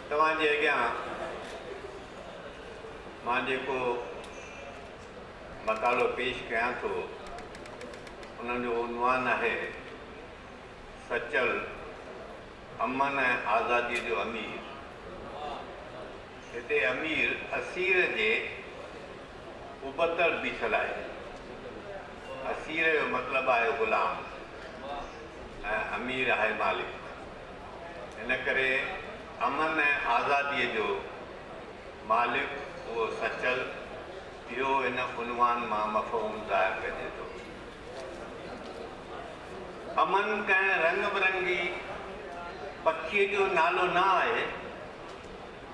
तव्हांजे अॻियां मां जेको मकालो पेश कयां थो उन जो उनवान आहे सचल अमन ऐं आज़ादीअ जो अमीर। हिते अमीर असीर जे उबतड़ बीठल आहे। असीर जो मतिलबु आहे ग़ुलाम ऐं अमीर आहे मालिक। इन करे अमन ऐं आज़ादीअ जो मालिक उहो सचल, इहो इन उनवान मां मफ़हूम ज़ाहिर कजे थो। अमन कंहिं रंग बिरंगी पखीअ जो नालो न आहे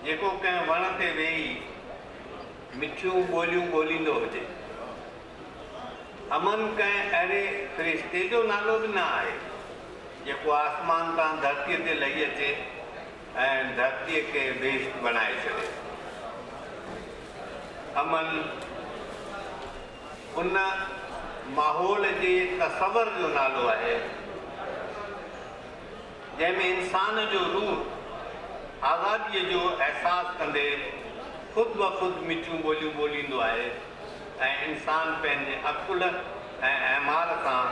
जेको कंहिं वण ते वेही मिठियूं ॿोलियूं ॿोलींदो हुजे। अमन कंहिं अहिड़े फ़रिश्ते जो नालो बि न आहे जेको आसमान तां धरतीअ ते लही अचे ऐं धरतीअ खे बेश्त बणाए छॾे। अमन उन माहौल जे तसवर जो नालो आहे जंहिंमें इंसान जो रूह आज़ादीअ जो अहसासु कंदे ख़ुदि ब ख़ुदि मिठियूं ॿोलियूं ॿोलींदो आहे ऐं इंसान पंहिंजे अकुल ऐं अहमाल सां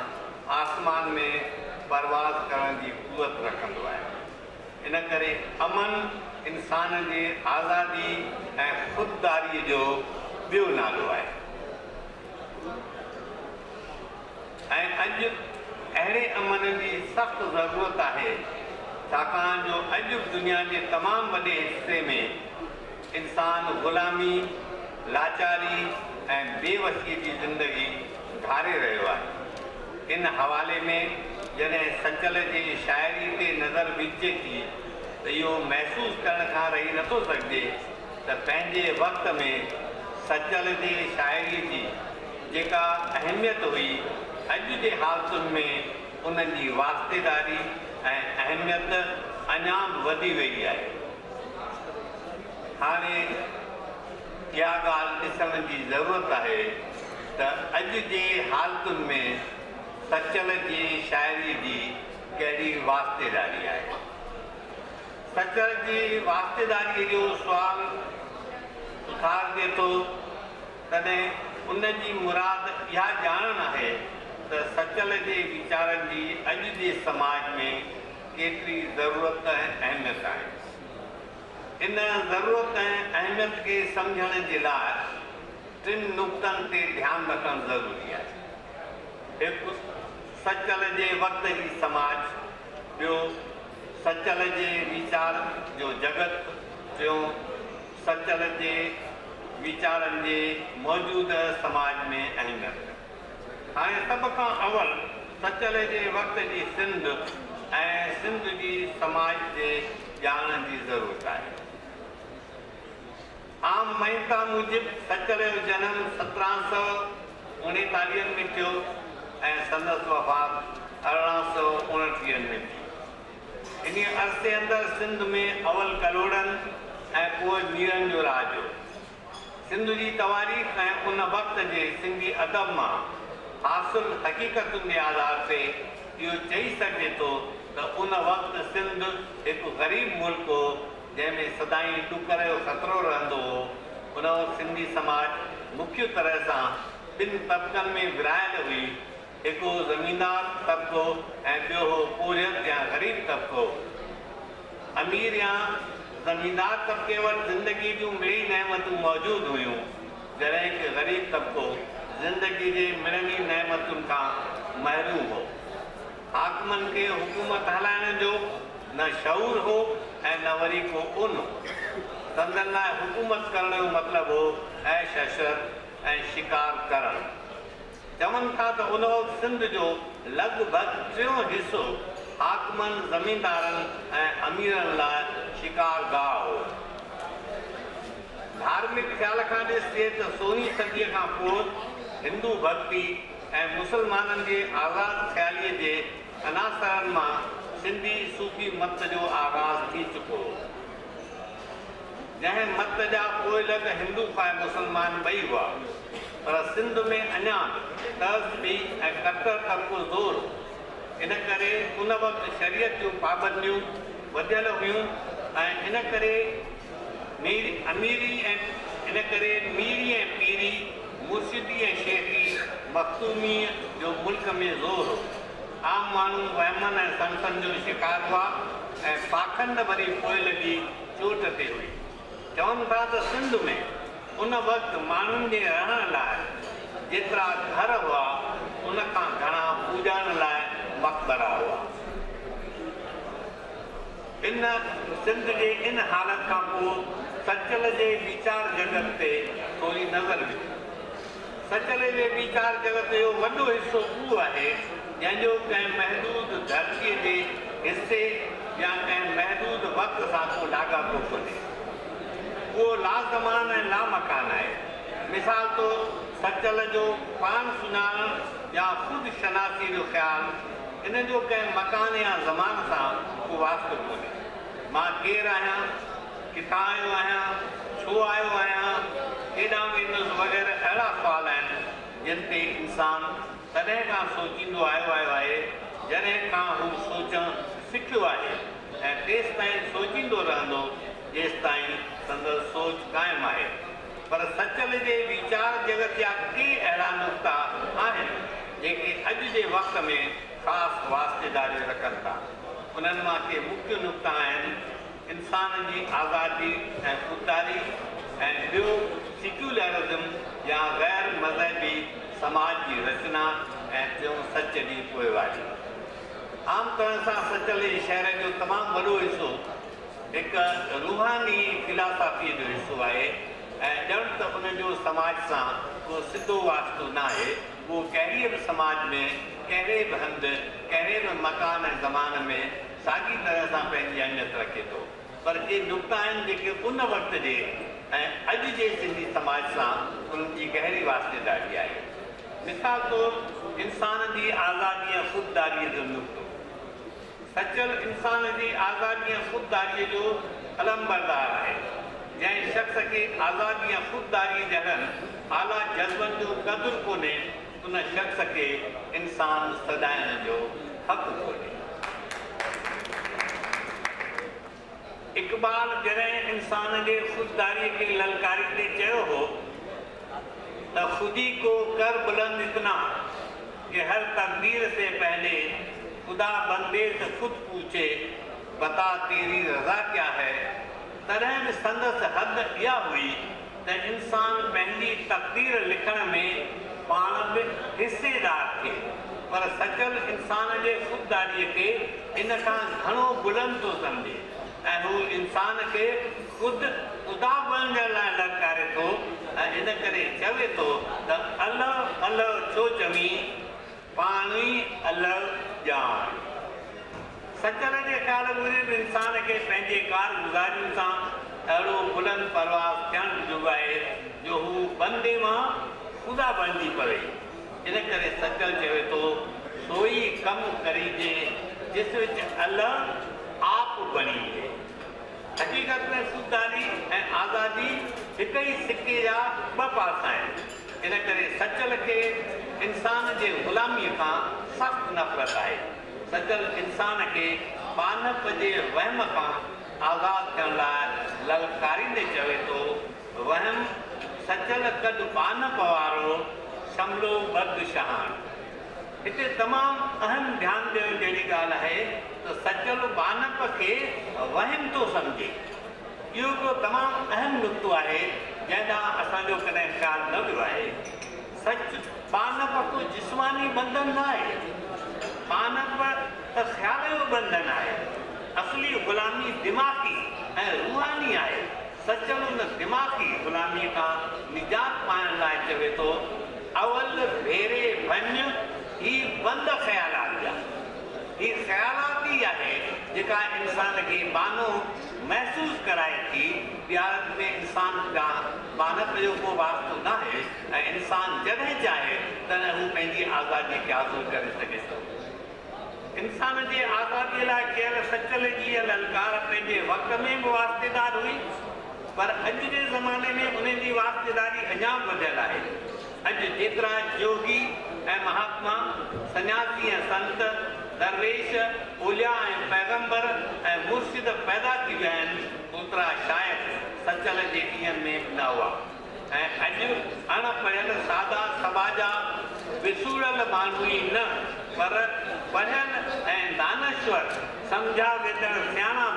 आसमान में परवाज़ करण जी क़ुवत रखंदो आहे। इन करे अमन इंसान जे आज़ादी ऐं ख़ुददारीअ जो ॿियो नालो आहे। ऐं अॼु अहिड़े अमन जी सख़्तु ज़रूरत आहे छाकाणि जो अॼु दुनिया जे तमामु वॾे हिस्से में इंसान ग़ुलामी, लाचारी ऐं बेवसीअ जी ज़िंदगी घारे रहियो आहे। इन हवाले में जॾहिं सचल जे शाइरी ते नज़र विझे थी त इहो महसूसु करण खां रही नथो सघिजे त पंहिंजे वक़्त में सचल जे शाइरी जी जेका अहमियत हुई अॼु जे हालतुनि में उन्हनि जी वास्तेदारी ऐं अहमियत अञा वधी वई आहे। हाणे इहा ॻाल्हि ॾिसण जी ज़रूरत आहे त अॼु जे हालतुनि में सचल जी शाइरी जी कहिड़ी वास्तेदारी आहे। सचल जी वास्तेदारीअ जो सुवाल उथारिजे थो तॾहिं उन जी मुराद इहा ॼाणणु आहे त सचल जे वीचारनि जी अॼु जे समाज में केतिरी ज़रूरत ऐं अहमियत आहे। इन ज़रूरत ऐं अहमियत खे सम्झण जे लाइ टिनि नुक़्तनि ते ध्यानु रखणु ज़रूरी आहे। हिकु, सचल जे वक़्त जी समाज। ॿियो, सचल जे वीचार जो जगत। टियों, सचल जे वीचारनि जे मौजूदह समाज में अहमियत। हाणे सभ खां अवल सचल जे वक़्त जी सिंध ऐं सिंध जी समाज जे ॼाण जी ज़रूरत आहे। आम मयता मूजिबि सचल जो जनमु 1739 में थियो ऐं संदसि वफ़ात 1829 में थी। इन अरसे अंदरि सिंध में अवल कलोड़नि ऐं पोइ मीरनि जो राज हो। सिंध जी तवारीख़ ऐं उन वक़्त जे सिंधी अदब मां हासिल हक़ीक़तुनि जे आधार ते इहो चई सघिजे थो त उन वक़्तु सिंध हिकु ग़रीब मुल्क हो जंहिंमें सदाईं ॾुकर जो ख़तरो रहंदो हो। उन वक़्तु सिंधी समाज मुख्य तरह सां ॿिनि तबिक़नि में विरायल हुई। हिकु ज़मीनदार तबिक़ो ऐं ॿियो हो पोरियत या ग़रीब तबिक़ो। अमीर या ज़मीनदार तबिक़े वटि ज़िंदगी जूं ॿई नेमतूं मौजूदु हुयूं जॾहिं कि ग़रीब तबिक़ो ज़िंदगी जे मिलनी नेमतुनि खां महरूम हो। हाकिमनि खे हुकूमत हलाइण जो न शऊर हो ऐं न वरी को उन हो। संदनि लाइ हुकूमत करण जो मतिलबु हो ऐश अशरत ऐं शिकार करणु। चवनि था त उन वक़्तु सिंध जो लॻभॻि 3 हिसो हाकिमनि, ज़मीनदारनि ऐं अमीरनि लाइ शिकार गाह हो। धार्मिक ख़्याल खां ॾिसिजे त 16वीं सदीअ खां पोइ हिंदू भक्ति ऐं मुसलमाननि जे आज़ाद ख़्यालीअ जे अनासरनि मां सिंधी सूफ़ी मत जो आगाज़ थी चुको हो। जंहिं मत जा पोइलॻ हिंदू ऐं मुसलमान ॿई हुआ पर सिंध में अञा तहज़बी ऐं कतर तबिक़ो ज़ोर हो। इन करे उन वक़्तु शरीयत जूं पाबंदियूं वधियल हुयूं इन करे अमीरी ऐं इन करे मीरी ऐं पीरी मुर्शिदी ऐं शेखी मखसूमी जो मुल्क में ज़ोर हो। आम माण्हू वहमनि ऐं संतनि जो शिकार हुआ ऐं पाखंड भरी पोइ लॻी चोट ते हुई। चवनि था त सिंध में उन वक़्तु माण्हुनि जे रहण लाइ जेतिरा घर हुआ उन खां घणा पूॼण लाइ मक़बरा हुआ। इन सिंध जे इन हालत खां पोइ सचल जे वीचार जगत ते थोरी नज़र विझी। सचल जे वीचार जगत जो वॾो हिसो उहो आहे जंहिंजो कंहिं महदूद धरतीअ जे हिसे या कंहिं महदूद वक़्त सां को लाॻापो कोन्हे। उहो लाज़मान ऐं लामकान आहे। मिसाल तौरु सचल जो पाण सुञाणण या ख़ुदि शनासी जो ख़्यालु, इन जो कंहिं मकान या ज़मान सां को वास्तो कोन्हे। मां केरु आहियां, किथां आयो आहियां, छो आयो आहियां, केॾां वेंदुसि वग़ैरह अहिड़ा सुवाल आहिनि जिन ते इंसानु तॾहिं खां सोचींदो आयो आहे जॾहिं खां हू सोचणु सिखियो आहे ऐं तेसि ताईं सोचींदो रहंदो जेसि ताईं संदसि सोच क़ाइमु आहे। पर सचल जे वीचार जगत जा के अहिड़ा नुक़्ता आहिनि जेके अॼु जे वक़्त में ख़ासि वास्तेदारी रखनि था। उन्हनि मां के मुख्य नुक़्ता आहिनि इंसान जी आज़ादी ऐं ख़ुददारी ऐं ॿियो सिक्युलरिज़म या ग़ैर मज़हबी समाज जी रचना ऐं टियों सच जी पोइवारी। आम तरह सां सचल जे शहर जो तमामु वॾो हिसो हिकु रूहानी फिलासफ़ी जो हिसो आहे ऐं ॼण त उनजो समाज सां को सिधो वास्तो न आहे। उहो कहिड़े बि समाज में कहिड़े बि हंधि कहिड़े बि मकान ऐं ज़मान में साॻी तरह सां पंहिंजी अहमियत रखे थो। पर के नुक़्ता आहिनि जेके उन वक़्त जे ऐं अॼु जे सिंधी समाज सां उन्हनि जी गहरी वास्तेदारी आहे। मिसाल तौरु इंसान जी आज़ादी ऐं ख़ुददारीअ जो नुक़्तो। सचल इंसान जी आज़ादी ऐं ख़ुददारीअ जो अलमबरदार आहे। जंहिं शख़्स खे आज़ादी ऐं ख़ुददारी जहिड़नि आला जज़्बनि जो क़दुरु कोन्हे उन शख़्स खे इंसान सॾाइण जो हक़ु कोन्हे। इक़बाल जॾहिं इंसान जे ख़ुददारीअ खे ललकारींदे चयो हो त खुदी को कर बुलंद इतना कि हर तकदीर से पहले खुदा बंदे से खुद पूछे बता तेरी रज़ा क्या है, तॾहिं बि संदसि हद इहा हुई त इंसान पंहिंजी तकदीर लिखण में पाण बि हिसेदार थिए। पर सचल इंसान जे ख़ुददारीअ खे इन खां घणो बुलंद थो सम्झे ऐं हू इंसान खे ख़ुदि ख़ुदा बणजण लाइ ललकारे थो ऐं इन करे चवे थो त अल्लाह अल्लाह छो चवी पाण ई अल्लाह ॼाण। सचल जे ख़्याल मुजिब इंसान खे पंहिंजे कारगुज़ारियुनि सां अहिड़ो बुलंद परवाज़ थियणु घुरिजो आहे जो हू बंदे मां ख़ुदा बणिजी पवे। इन करे सचल चवे थो सोई कमु करीजे जिस विच अल्लाह आप बणीजे। हक़ीक़त में ख़ुददारी ऐं आज़ादी हिक ई सिके जा ॿ पासा आहिनि। इन करे सचल खे इंसान जे ग़ुलामीअ खां सख़्तु नफ़रत आहे। सचल इंसान खे पानप जे वहम खां आज़ादु थियण लाइ ललकारींदे चवे थो वहम सचल कद पानप वारो शमलो बद शहान। हिते तमामु अहम ध्यानु ॾियण जहिड़ी ॻाल्हि आहे त सचल बानप खे वहम थो सम्झे। इहो हिकिड़ो तमामु अहम नुक़्तो आहे जंहिं ॾांहुं असांजो कॾहिं ख़्यालु न वियो आहे। सच बानप को जिस्मानी बंधन न आहे। बानप त ख़्याल जो बंधन आहे। असली ग़ुलामी दिमाग़ी ऐं रूहानी आहे। सचल उन दिमाग़ी ग़ुलामीअ खां निजात पाइण लाइ चवे थो अवल भेरे वञ ही बंद ख़्यालात जा। ही ख़्यालाती आहे जेका इंसान खे बानो महसूस कराए थी। ॿियारनि में इंसान खां बानप जो को वास्तो न आहे ऐं इंसान जॾहिं चाहे तॾहिं हू पंहिंजी आज़ादी खे हासिल करे सघे थो। इंसान जे आज़ादीअ लाइ कयल सचल जी ललकार पंहिंजे वक़्त में बि वास्तेदार हुई, पर अॼु जे ज़माने में उन जी वास्तेदारी अञा वधियल आहे। अॼु जेतिरा योगी ऐं महात्मा सन्यासी ऐं संत दरवेश ओलिया ऐं पैगंबर ऐं मुर्शिद पैदा थी विया आहिनि अणपढ़ियल सादा समाजा विसूड़ल माण्हू ई न पर पढ़ियल ऐं दानश्वर सम्झा वेंदड़ सियाणा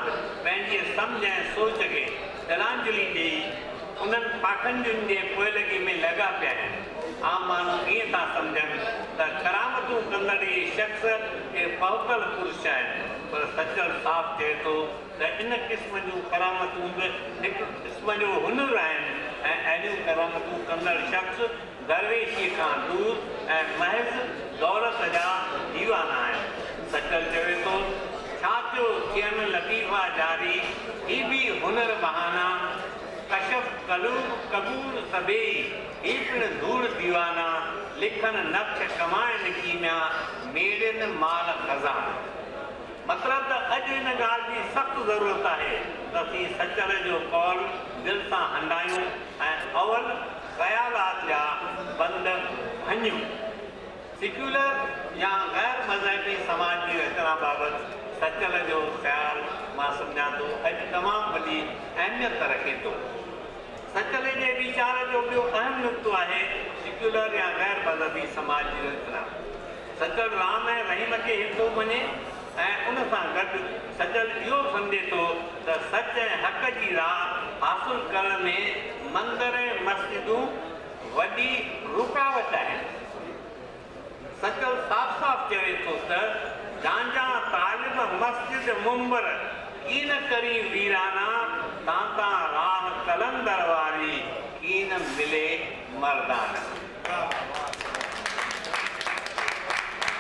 पंहिंजी सम्झ ऐं सोच खे तिलांजलि ॾेई उन्हनि पाखंडियुनि जे पोइलगी में लॻा पिया आहिनि। आम माण्हू ईअं था सम्झनि त करामतूं कंदड़ इहे शख़्स के पहुतल पुरुष आहिनि, पर सचल साफ़ चए थो त इन क़िस्म जूं करामतूं बि हिकु क़िस्म जो हुनुर आहिनि ऐं अहिड़ियूं करामतूं कंदड़ शख़्स दरवेशी खां दूर ऐं महज़ दौलत जा दीवाना आहिनि। सचल चवे थो छा थियो थियनि लतीफ़ा जारी ही बि हुनर बहाना कशफ कबूल सबेई ही पिण धूड़ दीवाना लिखनि नक्श कमाइनि कीमिया मेड़नि माल खज़ाना। मतिलब त अॼु इन ॻाल्हि जी सख़्तु ज़रूरत आहे त असीं सचल जो कौल दिलि सां हंडायूं ऐं अवल ख़यालात जा बंद भञूं। सेक्युलर या गैर मज़हबी समाज जी रचना बाबति सचल जो ख़्यालु मां सम्झां थो अॼु तमामु वॾी अहमियत रखे थो। सचल जे वीचार जो ॿियो अहम नुक़्तो आहे सेक्युलर या गैर मज़हबी समाज जी रचना। सचल राम ऐं रहीम खे हितो मञे ऐं उन सां गॾु सचल इहो सम्झे थो त सच ऐं हक़ जी राह हासिलु करण में मंदर ऐं मस्जिदूं वॾी रुकावट आहिनि। सचल साफ़ साफ़ चवे थो त जांजा तालिब मस्जिद मुंबर कीन करी वीराना तांता राह कलंदर वारी कीन मिले मर्दाना।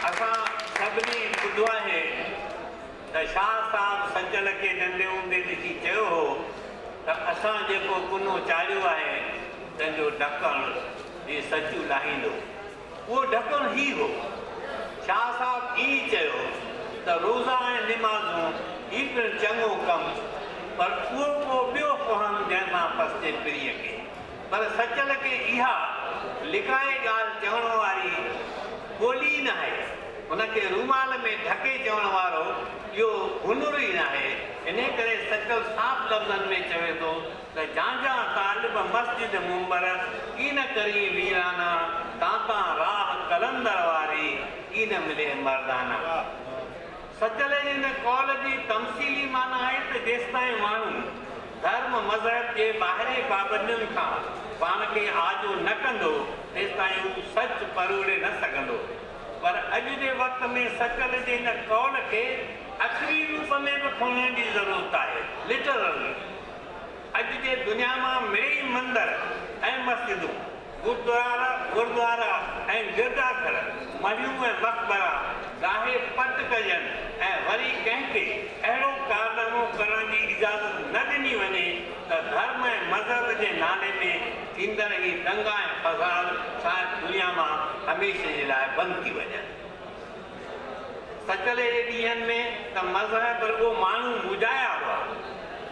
असां सभिनी ॿुधो आहे त शाह साहब सचल खे नंढे हूंदे ॾिसी चयो हो त असां जेको कुनो चाढ़ियो आहे तंहिंजो ढकणु जी सचू लाहींदो। उहो ढकणु ई हो। शाह साहब ई चयो त रोज़ा ऐं निमाज़ूं ही पिणु चङो कमु, पर उहो को ॿियो फ़हम जंहिंसां पस्ते पिरीअ खे। पर सचल खे इहा लिकाए ॻाल्हि चवण वारी ॿोली न आहे, उनखे रूमाल में ढके चवण वारो इहो हुनुर ई न आहे। इन करे सचल साफ़ लफ़्ज़नि में चवे थो त जांजा तालिब मस्जिद मुंबर कीन करी वीराना तांता राह कलंदर वारी कीन मिले मर्दाना। सचल जी हिन कौल जी तमसीली माना आहे त जेसिताईं माण्हू धर्म मज़हब जे ॿाहिरे पाबंदियुनि खां पाण खे आजो न कंदो तेसिताईं हू सच परोड़े न सघंदो। पर अॼु जे वक़्त में सचल जे हिन कौल खे अखरी रूप में बि खणण जी ज़रूरत आहे। लिटरली अॼु जे दुनिया मां मिड़ेई मंदर ऐं मस्जिदूं, गुरुद्वारा ऐं गिरजाघर, मढ़ियूं ऐं मक़बरा गाहे पट कजनि ऐं वरी कंहिंखे अहिड़ो कारनामो करण जी इजाज़त न ॾिनी वञे त धर्म ऐं मज़हब जे नाले में थींदड़ ही दंगा ऐं फसाद शायदि दुनिया मां हमेशह जे लाइ बंदि थी वञनि। सचल जे ॾींहंनि में त मज़हब रुॻो माण्हू मुजाया हुआ,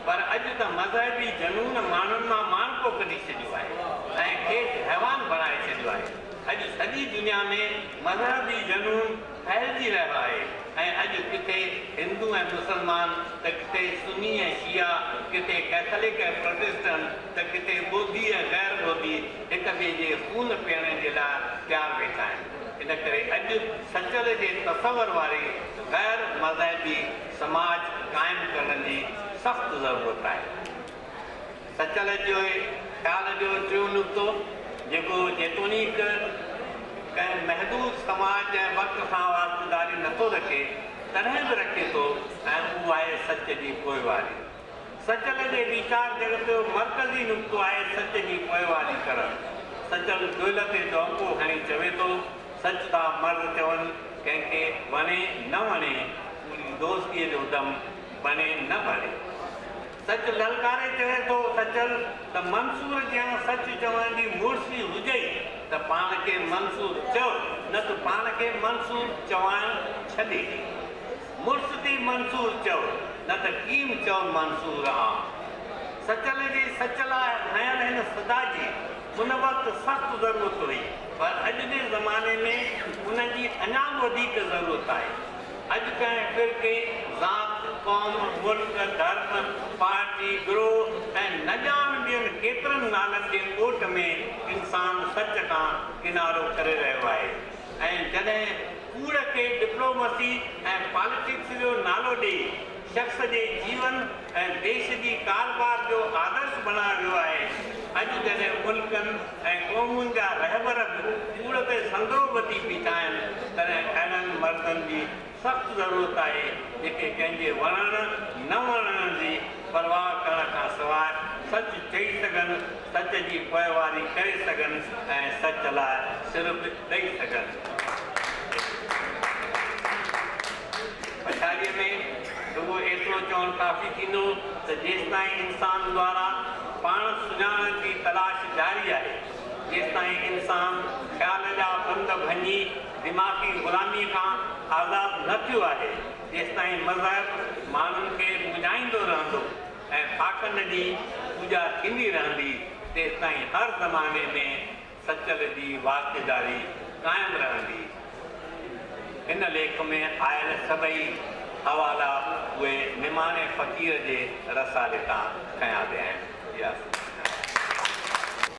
पर अॼु त मज़हबी जनून माण्हुनि मां माणको कढी छॾियो आहे ऐं खेसि हैवान बणाए छॾियो आहे। अॼु सॼी दुनिया में मज़हबी जनून फैलिजी रहियो आहे ऐं अॼु किथे हिंदू ऐं मुस्लमान त किथे सुन्नी ऐं शिया, किथे कैथलिक ऐं प्रोटेस्टेंट त किथे ॿोधी ऐं गैर ॿोधी हिक ॿिए जे खून पीअण जे लाइ तयारु वेठा आहिनि। इन करे अॼु सचल जे तसवर वारी गैर मज़हबी समाज क़ाइमु करण जी सख़्तु ज़रूरत आहे। सचल जो ख़्याल जो टियों नुक़्तो जेको जेतोणीक कंहिं महदूद समाज ऐं वक़्त सां वास्तेदारी नथो रखे तॾहिं बि रखे थो ऐं उहो आहे सच जी पोइवारी। सचल जे वीचार जगत जो मर्कज़ी नुक़्तो आहे सच जी पोइवारी करणु। सचल दुहिल ते चौको खणी चवे थो सच था मर्द चवनि, कंहिंखे वणे न वणे, पूरी दोस्तीअ जो दम बणे न बणे। सच ललकारे चवे थो सचल त मंसूर ॼण सच चवण जी मुर्सी हुजे त पाण खे मंसूर चओ, न त पाण खे मंसूर चवणु छॾे। मुर्स थी मंसूर चओ, न त कीम चओ मंसूर आ। सचल जी सचला हयल हिन सदा जी उन वक़्तु सख़्तु ज़रूरत हुई, पर अॼु जे ज़माने में उनजी अञा वधीक ज़रूरत आहे। अॼु कंहिं फ़िरके, ज़ात, क़ौम, मुल्क, धर्म, पार्टी, ग्रोह ऐं न ॼाण ॿियनि केतिरनि नालनि जे कोट में इंसान सच खां किनारो करे रहियो आहे। ऐं जॾहिं कूड़ खे डिप्लोमेसी ऐं पॉलिटिक्स जो नालो ॾेई शख्स जे जीवन ऐं देश जी कारबार जो आदर्श बणायो वियो आहे, अॼु जॾहिं मुल्कनि ऐं क़ौमुनि जा रहबर कूड़ ते संदो ॿधी बीठा आहिनि, तॾहिं अहिड़नि मर्दनि जी सख़्तु ज़रूरत आहे जेके कंहिंजे वणण न वणण जी परवाह करण खां सवाइ सच चई सघनि, सच जी पोइवारी करे सघनि ऐं सच लाइ सिर्फ़ ॾेई सघनि। पछाड़ीअ में रुगो एतिरो चवणु काफ़ी थींदो त जेसिताईं इंसान द्वारा पाण सुञाणण जी तलाश जारी आहे, जेसिताईं इंसान ख़्याल जा बंद भञी दिमाग़ी ग़ुलामी खां आज़ादु न थियो आहे, जेसिताईं मज़हब माण्हुनि खे मुझाईंदो रहंदो ऐं फाकनि जी पूॼा थींदी रहंदी, तेसिताईं हर ज़माने में सचल जी वास्तेदारी क़ाइमु रहंदी। हिन लेख में आयल सभई हवाला उहे निमाणे फ़क़ीर जे रसाले तां कया विया आहिनि।